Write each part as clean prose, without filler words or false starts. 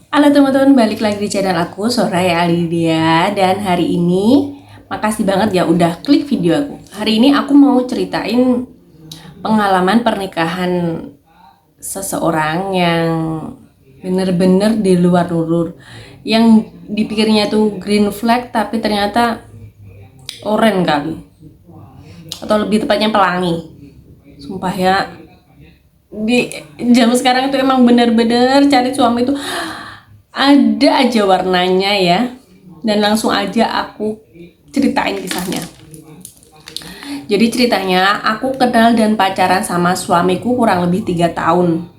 Halo teman-teman, balik lagi di channel aku, Soraya Alidia. Dan hari ini, makasih banget ya udah klik video aku. Hari ini aku mau ceritain pengalaman pernikahan seseorang yang bener-bener di luar nurur. Yang dipikirnya tuh green flag, tapi ternyata oren kali. Atau lebih tepatnya pelangi. Sumpah ya, di jam sekarang itu emang bener-bener cari suami itu ada aja warnanya ya. Dan langsung aja aku ceritain kisahnya. Jadi ceritanya aku kenal dan pacaran sama suamiku kurang lebih 3 tahun.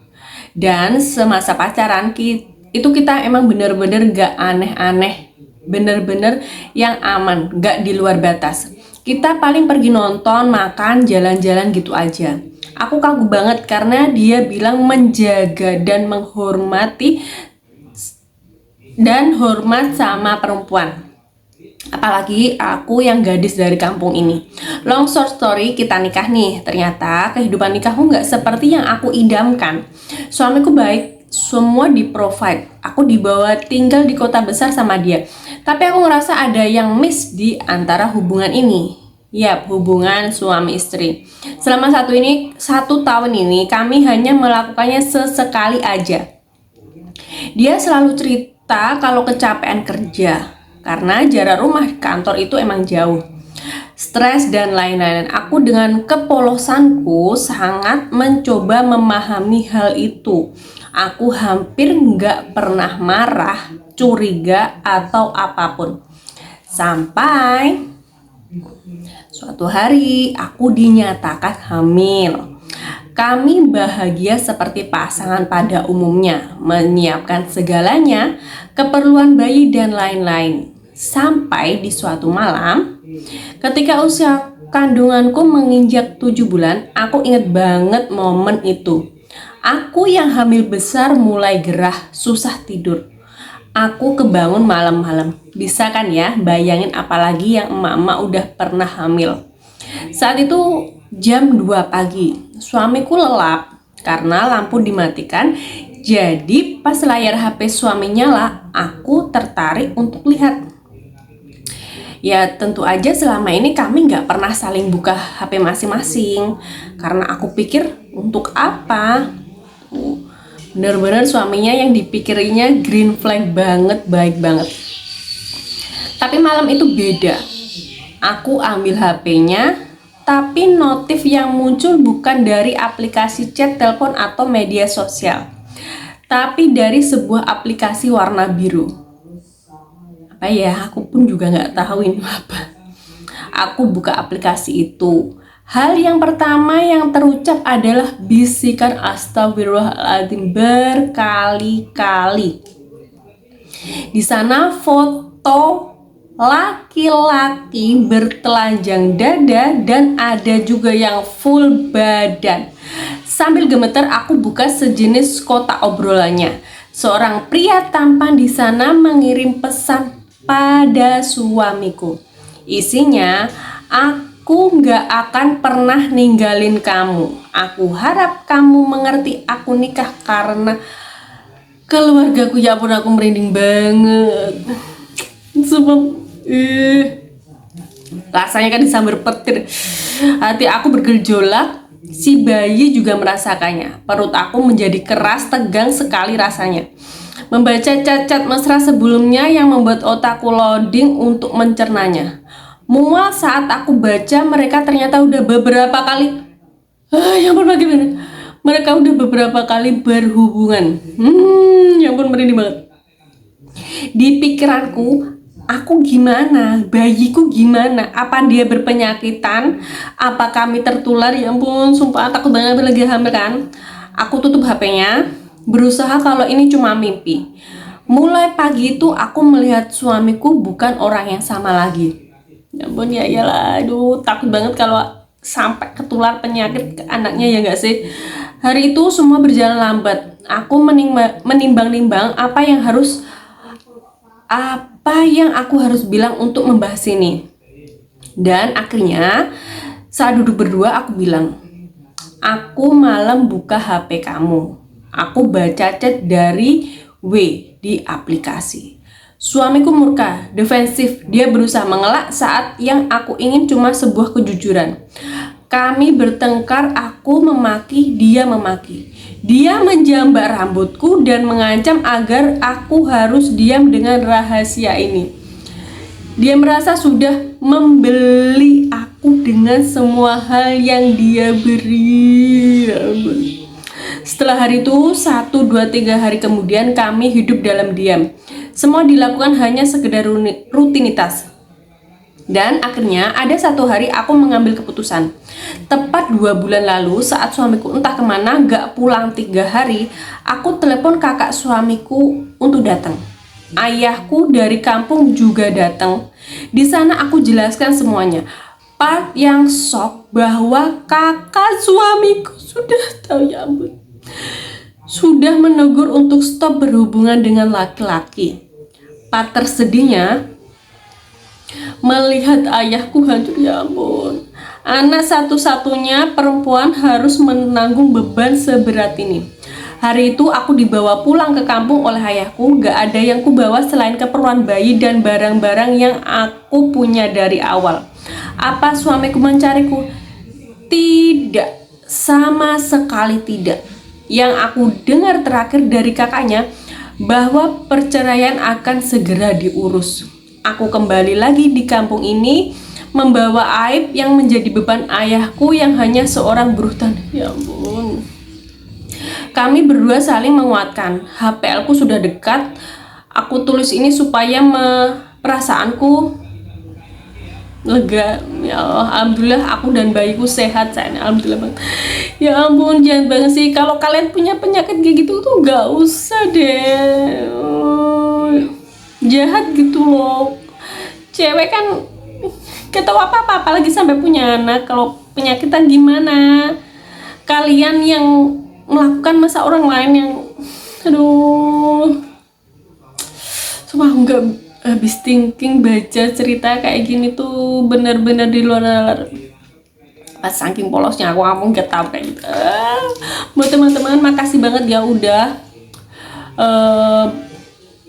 Dan semasa pacaran itu kita emang bener-bener gak aneh-aneh, bener-bener yang aman, gak di luar batas. Kita paling pergi nonton, makan, jalan-jalan gitu aja. Aku kagum banget karena dia bilang menjaga dan menghormati dan hormat sama perempuan. Apalagi aku yang gadis dari kampung ini. Long short story, kita nikah nih. Ternyata kehidupan nikahku nggak seperti yang aku idamkan. Suamiku baik, semua di provide. Aku dibawa tinggal di kota besar sama dia. Tapi aku ngerasa ada yang miss di antara hubungan ini. Yap, hubungan suami istri. Selama satu tahun ini kami hanya melakukannya sesekali aja. Dia selalu cerita kalau kecapean kerja karena jarak rumah kantor itu emang jauh, stres dan lain-lain. Aku dengan kepolosanku sangat mencoba memahami hal itu. Aku hampir nggak pernah marah, curiga atau apapun. Sampai suatu hari aku dinyatakan hamil. Kami bahagia seperti pasangan pada umumnya, menyiapkan segalanya, keperluan bayi dan lain-lain. Sampai di suatu malam, ketika usia kandunganku menginjak 7 bulan, aku ingat banget momen itu. Aku yang hamil besar mulai gerah, susah tidur. Aku kebangun malam-malam. Bisa kan ya, bayangin apalagi yang emak-emak udah pernah hamil. Saat itu jam 2 pagi, suamiku lelap karena lampu dimatikan. Jadi pas layar HP suami nyala, aku tertarik untuk lihat. Ya tentu aja selama ini kami nggak pernah saling buka HP masing-masing. Karena aku pikir untuk apa? Bener-bener suaminya yang dipikirnya green flag banget, baik banget. Tapi malam itu beda. Aku ambil HP-nya, tapi notif yang muncul bukan dari aplikasi chat, telepon, atau media sosial, tapi dari sebuah aplikasi warna biru. Apa ya, aku pun juga nggak tahu ini apa. Aku buka aplikasi itu. Hal yang pertama yang terucap adalah bisikan astagfirullahaladzim berkali-kali. Di sana foto laki-laki bertelanjang dada dan ada juga yang full badan. Sambil gemeter aku buka sejenis kotak obrolannya. Seorang pria tampan di sana mengirim pesan pada suamiku. Isinya, aku gak akan pernah ninggalin kamu. Aku harap kamu mengerti aku nikah karena keluargaku. Ya ampun, aku merinding banget. Sebab rasanya kan disambar petir. Hati aku bergejolak. Si bayi juga merasakannya. Perut aku menjadi keras, tegang sekali rasanya. Membaca cat-cat mesra sebelumnya yang membuat otakku loading untuk mencernanya. Mual saat aku baca mereka ternyata udah beberapa kali. Ya ampun, bagaimana? Mereka udah beberapa kali berhubungan. Ya ampun, merinding banget. Di pikiranku, aku gimana? Bayiku gimana? Apa dia berpenyakitan? Apa kami tertular? Ya ampun, sumpah takut banget lagi hamil kan. Aku tutup HP-nya, berusaha kalau ini cuma mimpi. Mulai pagi itu aku melihat suamiku bukan orang yang sama lagi. Ya ampun, ya iyalah, aduh takut banget kalau sampai ketular penyakit ke anaknya, ya nggak sih? Hari itu semua berjalan lambat. Aku menimbang-nimbang apa yang aku harus bilang untuk membahas ini. Dan akhirnya saat duduk berdua aku bilang, aku malam buka HP kamu. Aku baca chat dari W. Di aplikasi. Suamiku murka, defensif. Dia berusaha mengelak saat yang aku ingin cuma sebuah kejujuran. Kami bertengkar, aku memaki, dia memaki. Dia menjambak rambutku dan mengancam agar aku harus diam dengan rahasia ini. Dia merasa sudah membeli aku dengan semua hal yang dia beri. Setelah hari itu, 1, 2, 3 hari kemudian kami hidup dalam diam. Semua dilakukan hanya sekedar rutinitas. Dan akhirnya ada satu hari aku mengambil keputusan. Tepat 2 bulan lalu saat suamiku entah kemana gak pulang 3 hari, aku telepon kakak suamiku untuk datang. Ayahku dari kampung juga datang. Di sana aku jelaskan semuanya. Part yang shock bahwa kakak suamiku sudah tahu, ya ampun, sudah menegur untuk stop berhubungan dengan laki-laki. Part tersedihnya melihat ayahku hancur, ya ampun. Anak satu-satunya perempuan harus menanggung beban seberat ini. Hari itu aku dibawa pulang ke kampung oleh ayahku. Gak ada yang kubawa selain keperluan bayi dan barang-barang yang aku punya dari awal. Apa suamiku mencariku? Tidak, sama sekali tidak. Yang aku dengar terakhir dari kakaknya bahwa perceraian akan segera diurus. Aku kembali lagi di kampung ini membawa aib yang menjadi beban ayahku yang hanya seorang buruh tani. Ya ampun. Kami berdua saling menguatkan. HPL ku sudah dekat. Aku tulis ini supaya perasaanku lega. Ya Allah, alhamdulillah aku dan bayiku sehat, sayang. Alhamdulillah banget. Ya ampun, jangan banget sih. Kalau kalian punya penyakit kayak gitu tuh gak usah deh. Jahat gitu loh. Cewek kan gak tahu apa-apa, apalagi sampai punya anak. Kalau penyakitan gimana? Kalian yang melakukan masa orang lain yang, aduh, sumpah nggak habis thinking baca cerita kayak gini tuh bener-bener di luar nalar. Pas saking polosnya aku ngomong gak tahu kayak gitu. Buat teman-teman, makasih banget ya udah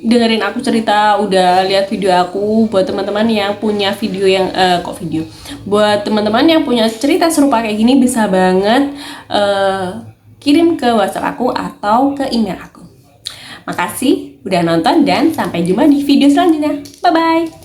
dengerin aku cerita, udah lihat video aku. Buat teman-teman yang punya video yang buat teman-teman yang punya cerita serupa kayak gini, bisa banget kirim ke WhatsApp aku atau ke email aku. Makasih udah nonton dan sampai jumpa di video selanjutnya. Bye bye.